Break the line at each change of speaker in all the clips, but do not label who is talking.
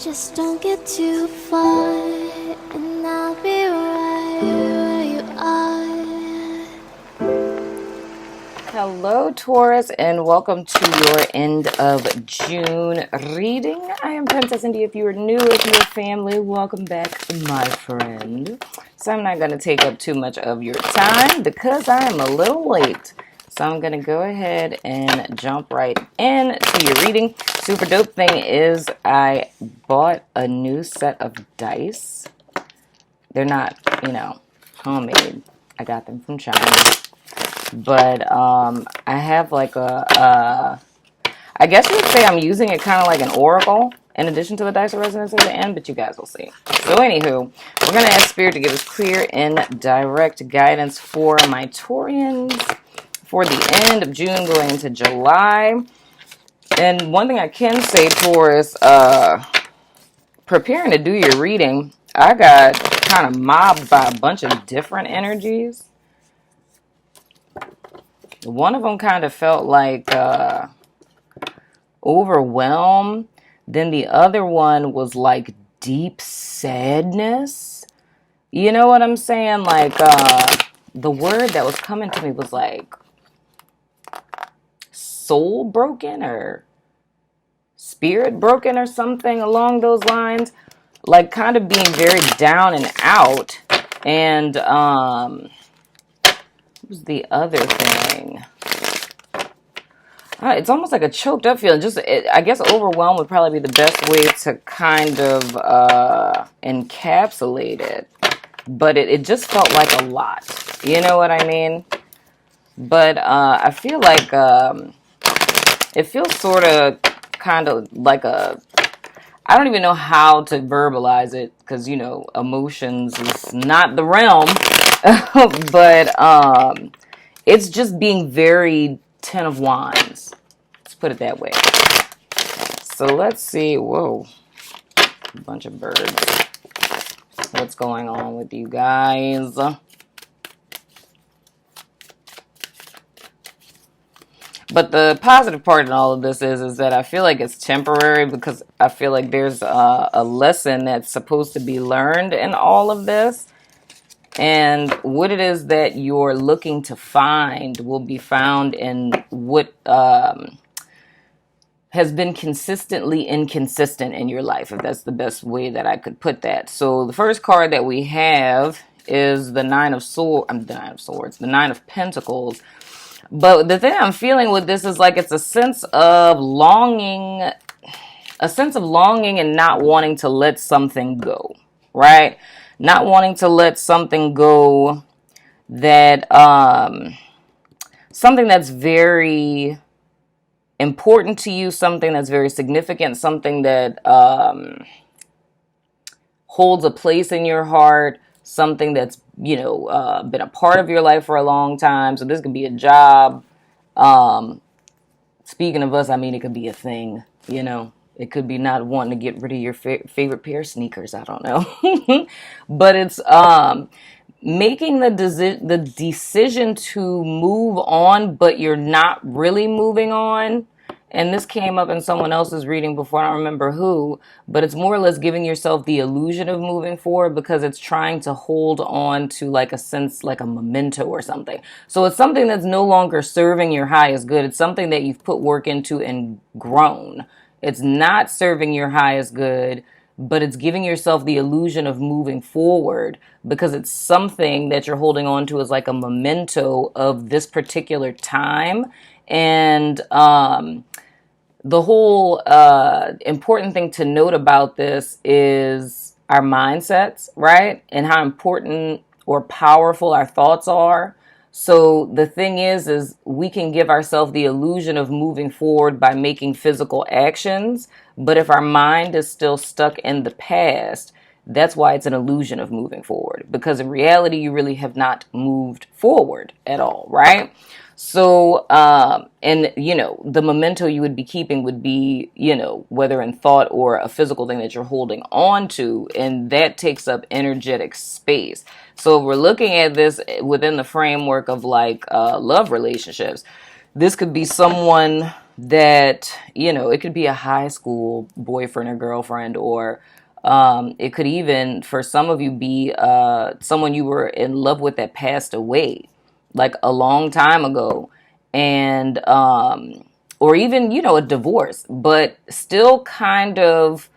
Just don't get too far, and I'll be right where you are.
Hello, Taurus, and welcome to your end of June reading. I am Princess India. If you are new, if you're family, welcome back, my friend. So I'm not going to take up too much of your time because I am a little late. So I'm going to go ahead and jump right into your reading. Super dope thing is I bought a new set of dice. They're not, homemade. I got them from China. But I have like I guess you would say I'm using it kind of like an oracle in addition to the dice of resonance at the end, but you guys will see. So anywho, we're going to ask Spirit to give us clear and direct guidance for my Taurians for the end of June going into July. And one thing I can say, Taurus, preparing to do your reading, I got kind of mobbed by a bunch of different energies. One of them kind of felt like overwhelm. Then the other one was like deep sadness. You know what I'm saying? Like the word that was coming to me was like soul broken or spirit broken or something along those lines. Like kind of being very down and out. And what was the other thing? It's almost like a choked up feeling. I guess overwhelmed would probably be the best way to kind of encapsulate it. But it just felt like a lot. You know what I mean? But I feel like it feels sort of kind of like I don't even know how to verbalize it because, emotions is not the realm. But it's just being very Ten of Wands. Let's put it that way. So let's see. Whoa. A bunch of birds. What's going on with you guys? But the positive part in all of this is that I feel like it's temporary because I feel like there's a lesson that's supposed to be learned in all of this. And what it is that you're looking to find will be found in what has been consistently inconsistent in your life, if that's the best way that I could put that. So the first card that we have is the Nine of Pentacles. But the thing I'm feeling with this is like it's a sense of longing and not wanting to let something go, right? Not wanting to let something go that, something that's very important to you, something that's very significant, something that holds a place in your heart, something that's, been a part of your life for a long time. So this could be a job. Speaking of us, I mean, it could be a thing, It could be not wanting to get rid of your favorite pair of sneakers. I don't know. But it's making the decision to move on, but you're not really moving on. And this came up in someone else's reading before, I don't remember who, but it's more or less giving yourself the illusion of moving forward because it's trying to hold on to like a sense, like a memento or something. So it's something that's no longer serving your highest good. It's something that you've put work into and grown. It's not serving your highest good, but it's giving yourself the illusion of moving forward because it's something that you're holding on to as like a memento of this particular time. And the whole important thing to note about this is our mindsets, right? And how important or powerful our thoughts are. So the thing is we can give ourselves the illusion of moving forward by making physical actions. But if our mind is still stuck in the past, that's why it's an illusion of moving forward. Because in reality, you really have not moved forward at all, right? So, the memento you would be keeping would be, whether in thought or a physical thing that you're holding on to, and that takes up energetic space. So if we're looking at this within the framework of like love relationships, this could be someone that, it could be a high school boyfriend or girlfriend, or it could even, for some of you, be someone you were in love with that passed away, like a long time ago. And, or even, a divorce, but still kind of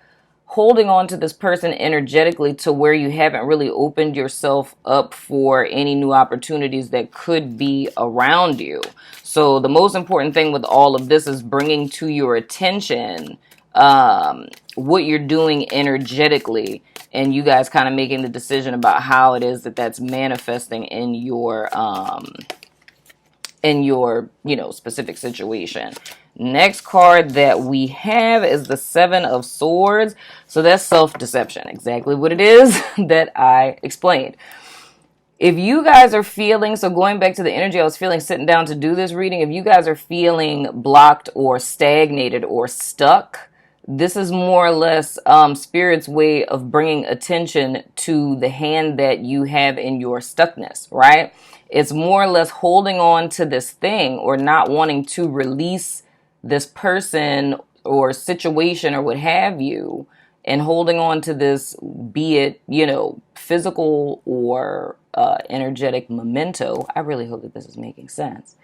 holding on to this person energetically to where you haven't really opened yourself up for any new opportunities that could be around you. So the most important thing with all of this is bringing to your attention what you're doing energetically, and you guys kind of making the decision about how it is that that's manifesting in your specific situation. Next card that we have is the Seven of Swords. So that's self-deception, exactly what it is that I explained. If you guys are feeling, so going back to the energy I was feeling sitting down to do this reading, if you guys are feeling blocked or stagnated or stuck, this is more or less Spirit's way of bringing attention to the hand that you have in your stuckness, right? It's more or less holding on to this thing or not wanting to release this person or situation or what have you, and holding on to this, be it, physical or energetic memento. I really hope that this is making sense.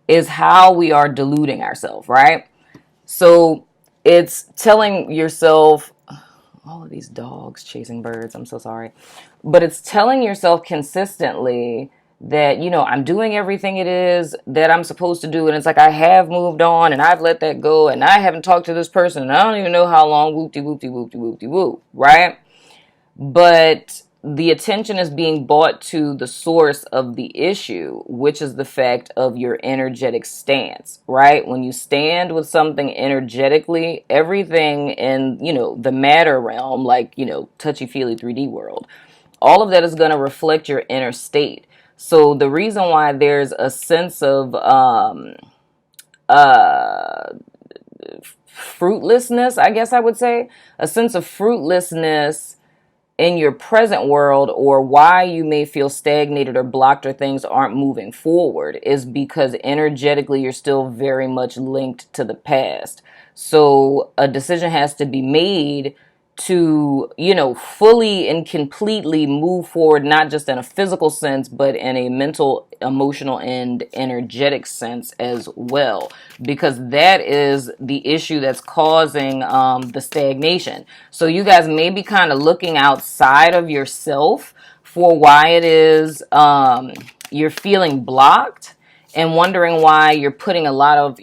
Is how we are deluding ourselves, right? So it's telling yourself, all of these dogs chasing birds, I'm so sorry. But it's telling yourself consistently that, I'm doing everything it is that I'm supposed to do. And it's like, I have moved on and I've let that go. And I haven't talked to this person. And I don't even know how long, whoop-de-whoop-de-whoop-de-whoop-de-whoop, right? But the attention is being brought to the source of the issue, which is the fact of your energetic stance, right? When you stand with something energetically, everything in, the matter realm, like, touchy-feely 3D world, all of that is going to reflect your inner state. So the reason why there's a sense of fruitlessness, I guess I would say, a sense of fruitlessness in your present world, or why you may feel stagnated or blocked or things aren't moving forward, is because energetically you're still very much linked to the past. So a decision has to be made to, fully and completely move forward, not just in a physical sense, but in a mental, emotional, and energetic sense as well, because that is the issue that's causing the stagnation. So you guys may be kind of looking outside of yourself for why it is you're feeling blocked, and wondering why you're putting a lot of,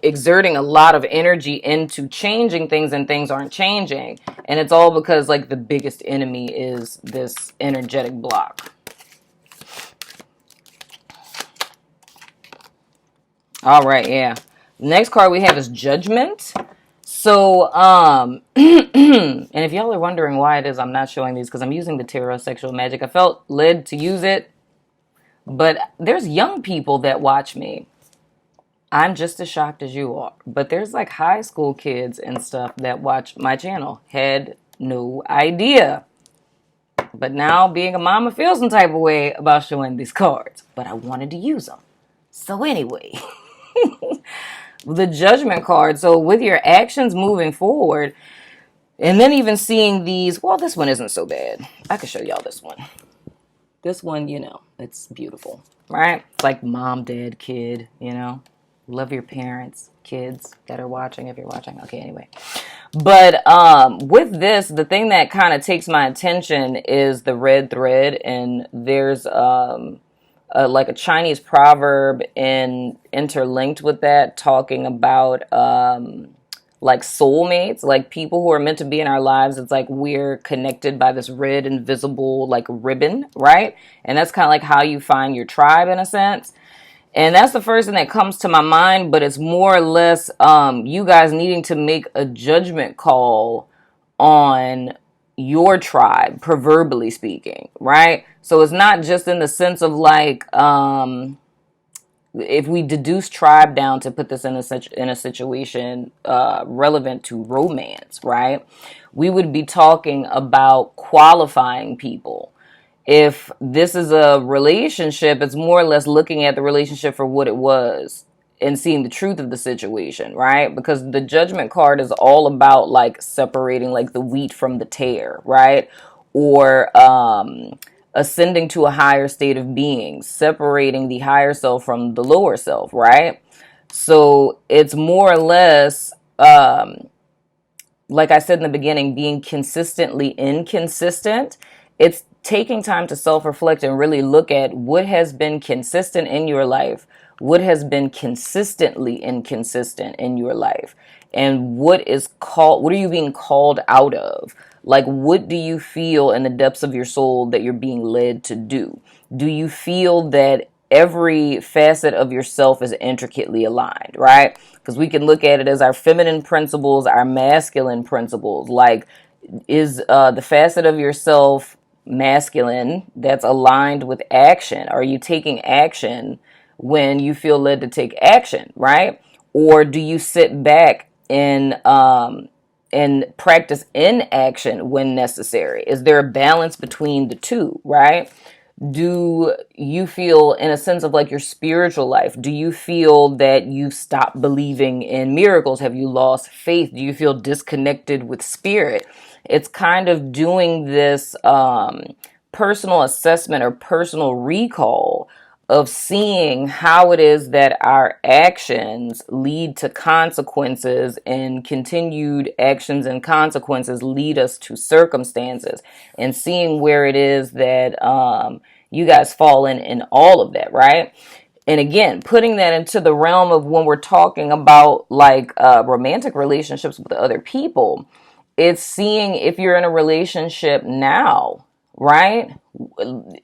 exerting a lot of energy into changing things and things aren't changing. And it's all because, like, the biggest enemy is this energetic block. All right, yeah. Next card we have is Judgment. So, and if y'all are wondering why it is I'm not showing these, because I'm using the Tarot Sexual Magic. I felt led to use it. But there's young people that watch me. I'm just as shocked as you are. But there's like high school kids and stuff that watch my channel. Had no idea. But now being a mama feels some type of way about showing these cards. But I wanted to use them. So anyway, the Judgment card. So with your actions moving forward, and then even seeing these, well, this one isn't so bad. I could show y'all this one. This one, it's beautiful, right? It's like mom, dad, kid, love your parents, kids that are watching, if you're watching. Okay, anyway. But with this, the thing that kind of takes my attention is the red thread. And there's like a Chinese proverb interlinked with that, talking about like soulmates, like people who are meant to be in our lives. It's like we're connected by this red invisible like ribbon, right? And that's kind of like how you find your tribe in a sense. And that's the first thing that comes to my mind, but it's more or less you guys needing to make a judgment call on your tribe, proverbially speaking, right? So it's not just in the sense of like if we deduce tribe down to put this in a situation relevant to romance, right? We would be talking about qualifying people. If this is a relationship, it's more or less looking at the relationship for what it was and seeing the truth of the situation, right? Because the Judgment card is all about like separating like the wheat from the tare, right? Or ascending to a higher state of being, separating the higher self from the lower self, right? So it's more or less, like I said in the beginning, being consistently inconsistent. It's taking time to self-reflect and really look at what has been consistent in your life, what has been consistently inconsistent in your life, and what are you being called out of? Like, what do you feel in the depths of your soul that you're being led to do? Do you feel that every facet of yourself is intricately aligned, right? Because we can look at it as our feminine principles, our masculine principles. Like, is the facet of yourself masculine that's aligned with action? Are you taking action when you feel led to take action, right? Or do you sit back and practice inaction when necessary? Is there a balance between the two, right? Do you feel, in a sense of like your spiritual life, do you feel that you stopped believing in miracles? Have you lost faith? Do you feel disconnected with spirit? It's kind of doing this personal assessment or personal recall of seeing how it is that our actions lead to consequences, and continued actions and consequences lead us to circumstances, and seeing where it is that you guys fall in all of that, right? And again, putting that into the realm of when we're talking about like romantic relationships with other people, it's seeing if you're in a relationship now, right?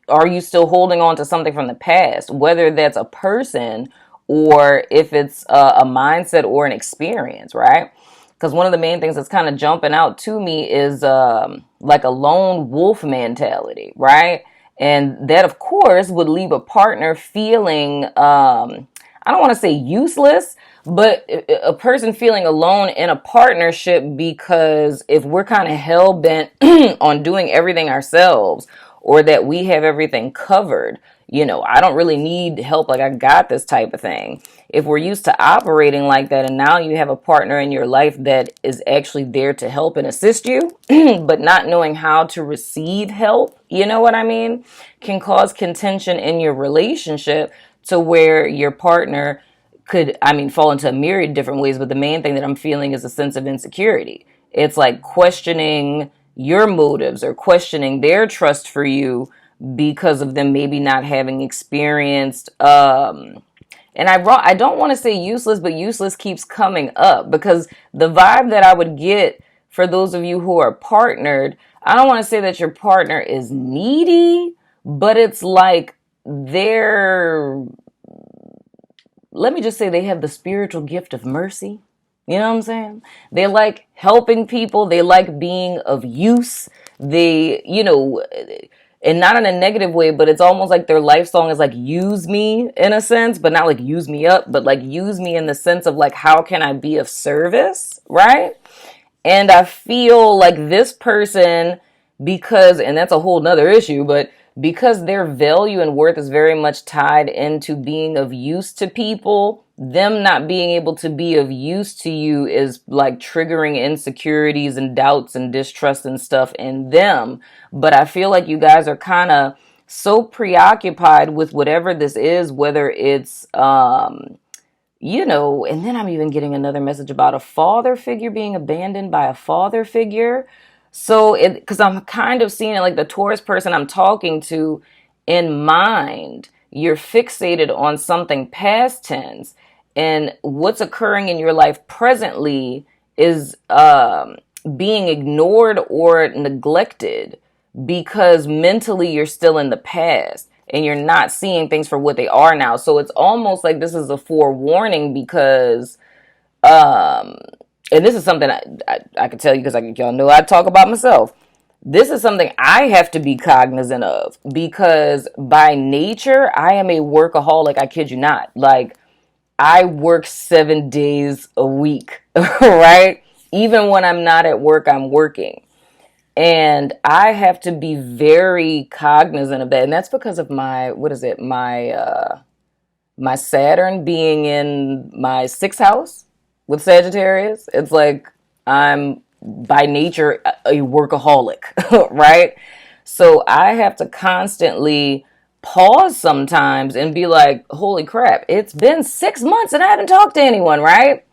Are you still holding on to something from the past, whether that's a person or if it's a mindset or an experience, right? Because one of the main things that's kind of jumping out to me is like a lone wolf mentality, right? And that, of course, would leave a partner feeling, I don't want to say useless, but a person feeling alone in a partnership, because if we're kind of hell bent on doing everything ourselves, or that we have everything covered, I don't really need help, like I got this type of thing. If we're used to operating like that, and now you have a partner in your life that is actually there to help and assist you, but not knowing how to receive help, you know what I mean, can cause contention in your relationship, to where your partner could, fall into a myriad different ways. But the main thing that I'm feeling is a sense of insecurity. It's like questioning your motives or questioning their trust for you, because of them maybe not having experienced, and I don't want to say useless, but useless keeps coming up, because the vibe that I would get for those of you who are partnered, I don't want to say that your partner is needy, but it's like let me just say, they have the spiritual gift of mercy. You know what I'm saying? They like helping people. They like being of use. And not in a negative way, but it's almost like their life song is like, use me in a sense, but not like use me up, but like use me in the sense of like, how can I be of service? Right? And I feel like this person, and that's a whole nother issue, but because their value and worth is very much tied into being of use to people, them not being able to be of use to you is like triggering insecurities and doubts and distrust and stuff in them. But I feel like you guys are kind of so preoccupied with whatever this is, whether it's, and then I'm even getting another message about a father figure being abandoned by a father figure. So because I'm kind of seeing it like the Taurus person I'm talking to, in mind, you're fixated on something past tense, and what's occurring in your life presently is being ignored or neglected, because mentally you're still in the past and you're not seeing things for what they are now. So it's almost like this is a forewarning, because and this is something I can tell you, because y'all know I talk about myself. This is something I have to be cognizant of, because by nature, I am a workaholic. I kid you not. Like, I work 7 days a week, right? Even when I'm not at work, I'm working. And I have to be very cognizant of that. And that's because of my, my Saturn being in my 6th house with Sagittarius, it's like I'm by nature a workaholic, right? So I have to constantly pause sometimes and be like, holy crap, it's been 6 months and I haven't talked to anyone, right?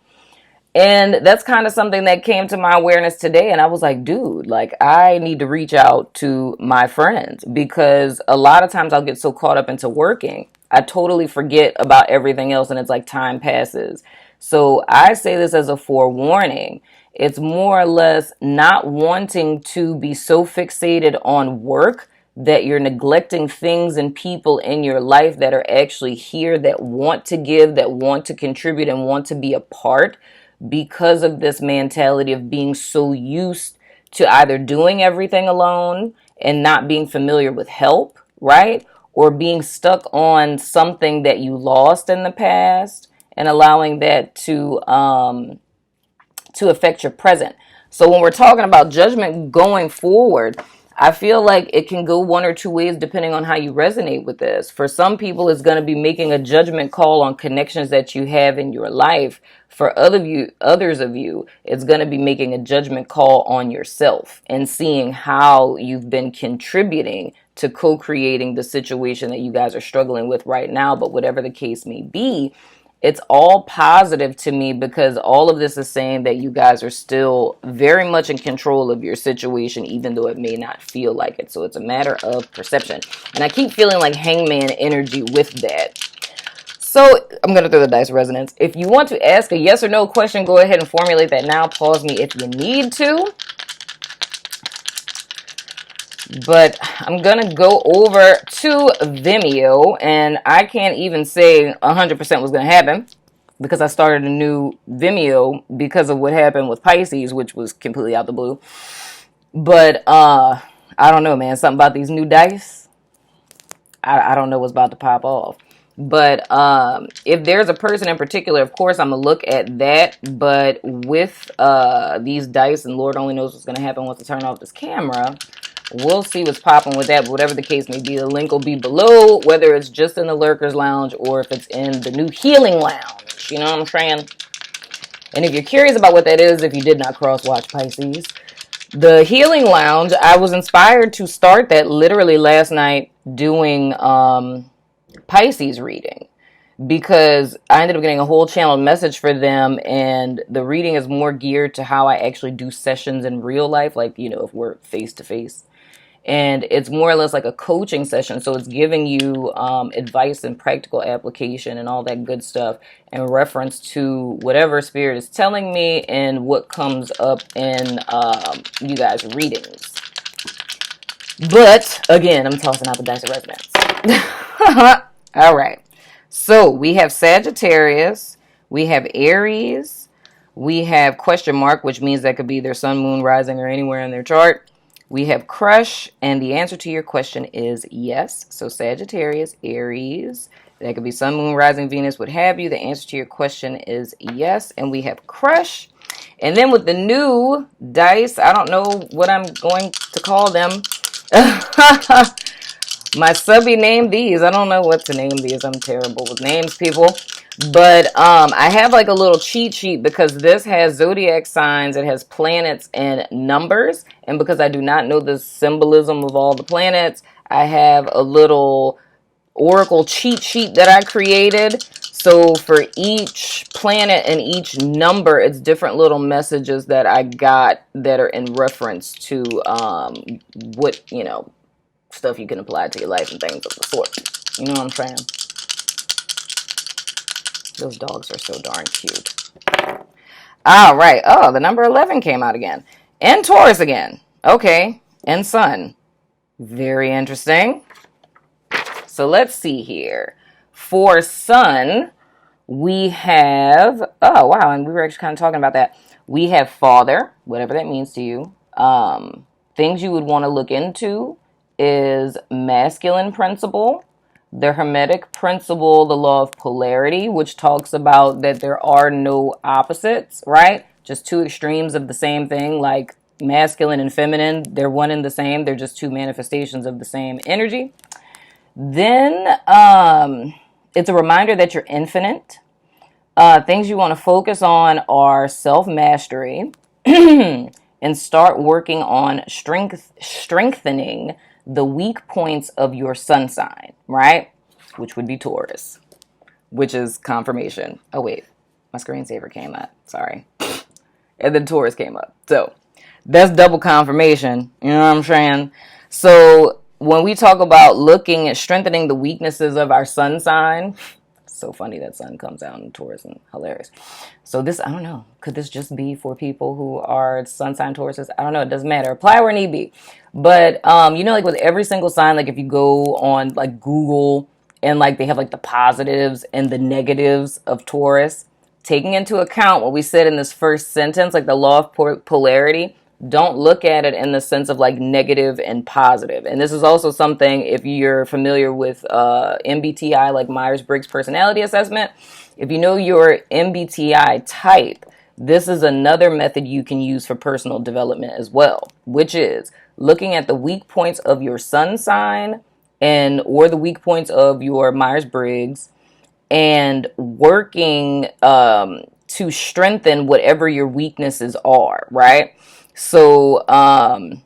And that's kind of something that came to my awareness today. And I was like, dude, like, I need to reach out to my friends because a lot of times I'll get so caught up into working, I totally forget about everything else. And it's like time passes. So I say this as a forewarning. It's more or less not wanting to be so fixated on work that you're neglecting things and people in your life that are actually here, that want to give, that want to contribute, and want to be a part, because of this mentality of being so used to either doing everything alone and not being familiar with help, right? Or being stuck on something that you lost in the past and allowing that to affect your present. So when we're talking about judgment going forward, I feel like it can go one or two ways depending on how you resonate with this. For some people, it's going to be making a judgment call on connections that you have in your life. For others of you, it's going to be making a judgment call on yourself and seeing how you've been contributing to co-creating the situation that you guys are struggling with right now. But whatever the case may be, it's all positive to me because all of this is saying that you guys are still very much in control of your situation, even though it may not feel like it. So it's a matter of perception. And I keep feeling like hangman energy with that. So I'm going to throw the dice resonance. If you want to ask a yes or no question, go ahead and formulate that now. Pause me if you need to. But I'm going to go over to Vimeo, and I can't even say 100% what's going to happen because I started a new Vimeo because of what happened with Pisces, which was completely out the blue. But I don't know, man. Something about these new dice. I don't know what's about to pop off. But if there's a person in particular, of course, I'm going to look at that. But with these dice, and Lord only knows what's going to happen once I turn off this camera, we'll see what's popping with that. But whatever the case may be, the link will be below, whether it's just in the Lurkers Lounge or if it's in the new Healing Lounge. You know what I'm saying? And if you're curious about what that is, if you did not cross-watch Pisces, the Healing Lounge, I was inspired to start that literally last night doing Pisces reading, because I ended up getting a whole channel message for them, and the reading is more geared to how I actually do sessions in real life, like, you know, if we're face to face. And it's more or less like a coaching session. So it's giving you advice and practical application and all that good stuff in reference to whatever spirit is telling me and what comes up in you guys' readings. But again, I'm tossing out the dice of resonance. All right. So we have Sagittarius, we have Aries, we have question mark, which means that could be their sun, moon, rising, or anywhere in their chart. We have crush, and the answer to your question is yes. So Sagittarius, Aries, that could be sun, moon, rising, Venus, what have you. The answer to your question is yes. And we have crush. And then with the new dice, I don't know what I'm going to call them. My subby named these. I don't know what to name these. I'm terrible with names, people. But I have like a little cheat sheet because this has zodiac signs, it has planets and numbers. And because I do not know the symbolism of all the planets, I have a little oracle cheat sheet that I created. So for each planet and each number, it's different little messages that I got that are in reference to what, you know, stuff you can apply to your life and things of the sort. You know what I'm saying? Those dogs are so darn cute. All right. Oh, the number 11 came out again. And Taurus again. Okay. And Sun. Very interesting. So let's see here. For Sun, we have... Oh, wow. And we were actually kind of talking about that. We have Father, whatever that means to you. Things you would want to look into is masculine principle, the Hermetic principle, the law of polarity, which talks about that there are no opposites, right? Just two extremes of the same thing, like masculine and feminine. They're one and the same. They're just two manifestations of the same energy. Then It's a reminder that you're infinite. Things you want to focus on are self-mastery and start working on strengthening the weak points of your sun sign, right? Which would be Taurus, which is confirmation. Oh, wait. My screensaver came up. Sorry. And then Taurus came up. So that's double confirmation. You know what I'm saying? So when we talk about looking at strengthening the weaknesses of our sun sign, so funny that sun comes out in Taurus and hilarious. So this, I don't know, could this just be for people who are sun sign Tauruses? I don't know. It doesn't matter. Apply where need be. But, you know, like with every single sign, like if you go on like Google and like they have like the positives and the negatives of Taurus, taking into account what we said in this first sentence, like the law of polarity, don't look at it in the sense of like negative and positive. And this is also something, if you're familiar with MBTI, like Myers-Briggs personality assessment, if you know your MBTI type, this is another method you can use for personal development as well, which is looking at the weak points of your sun sign or the weak points of your Myers-Briggs and working to strengthen whatever your weaknesses are, right? So, trying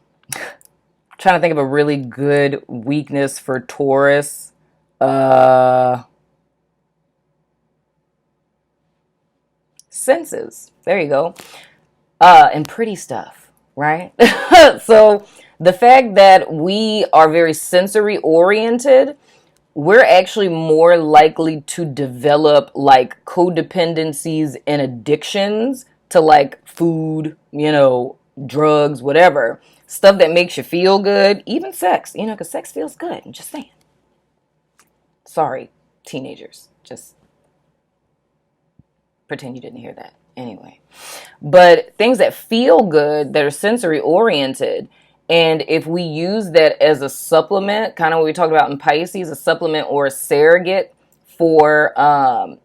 to think of a really good weakness for Taurus. Senses. There you go. And pretty stuff, right? So, the fact that we are very sensory oriented, we're actually more likely to develop like codependencies and addictions to like food, you know, drugs, whatever. Stuff that makes you feel good, even sex, you know, because sex feels good. I'm just saying. Sorry, teenagers. Just pretend you didn't hear that. Anyway. But things that feel good, that are sensory oriented, and if we use that as a supplement, kind of what we talked about in Pisces, a supplement or a surrogate for,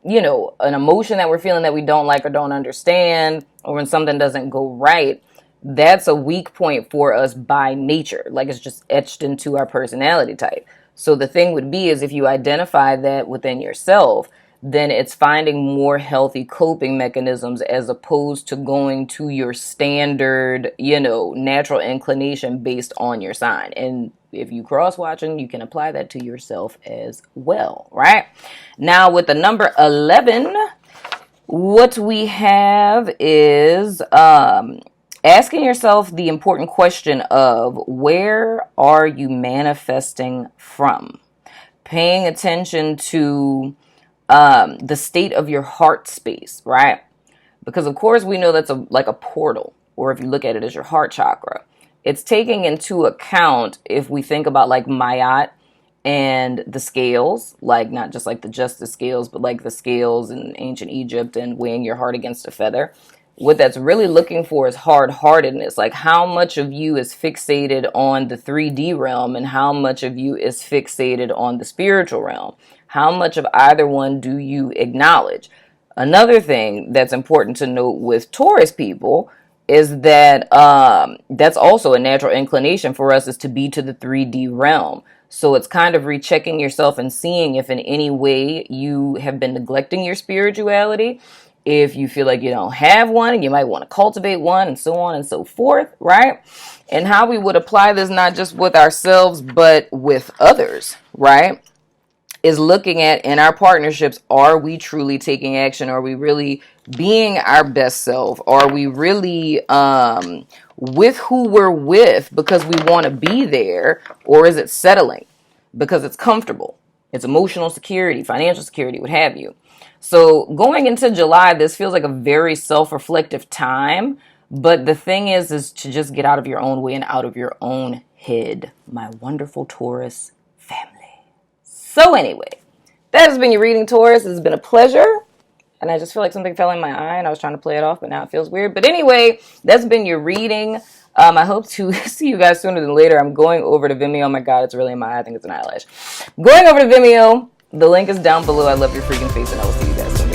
you know, an emotion that we're feeling that we don't like or don't understand, or when something doesn't go right, that's a weak point for us by nature. Like it's just etched into our personality type. So the thing would be is if you identify that within yourself, then it's finding more healthy coping mechanisms as opposed to going to your standard, you know, natural inclination based on your sign. And if you cross-watching, you can apply that to yourself as well, right? Now with the number 11, what we have is asking yourself the important question of where are you manifesting from? Paying attention to the state of your heart space, right? Because of course we know that's like a portal, or if you look at it as your heart chakra, it's taking into account, if we think about like Mayat and the scales, like not just like the scales, but like the scales in ancient Egypt and weighing your heart against a feather. What that's really looking for is hard-heartedness, like how much of you is fixated on the 3D realm and how much of you is fixated on the spiritual realm. How much of either one do you acknowledge? Another thing that's important to note with Taurus people is that that's also a natural inclination for us is to be to the 3D realm. So it's kind of rechecking yourself and seeing if in any way you have been neglecting your spirituality. If you feel like you don't have one, you might want to cultivate one, and so on and so forth, right? And how we would apply this not just with ourselves, but with others, right? Is looking at in our partnerships, are we truly taking action? Are we really being our best self? Are we really with who we're with because we want to be there? Or is it settling because it's comfortable? It's emotional security, financial security, what have you. So going into July, this feels like a very self-reflective time. But the thing is to just get out of your own way and out of your own head, my wonderful Taurus family. So anyway, that has been your reading, Taurus. It's been a pleasure. And I just feel like something fell in my eye and I was trying to play it off, but now it feels weird. But anyway, that's been your reading. I hope to see you guys sooner than later. I'm going over to Vimeo. Oh my God, it's really in my eye. I think it's an eyelash. Going over to Vimeo. The link is down below. I love your freaking face and I will see you guys soon.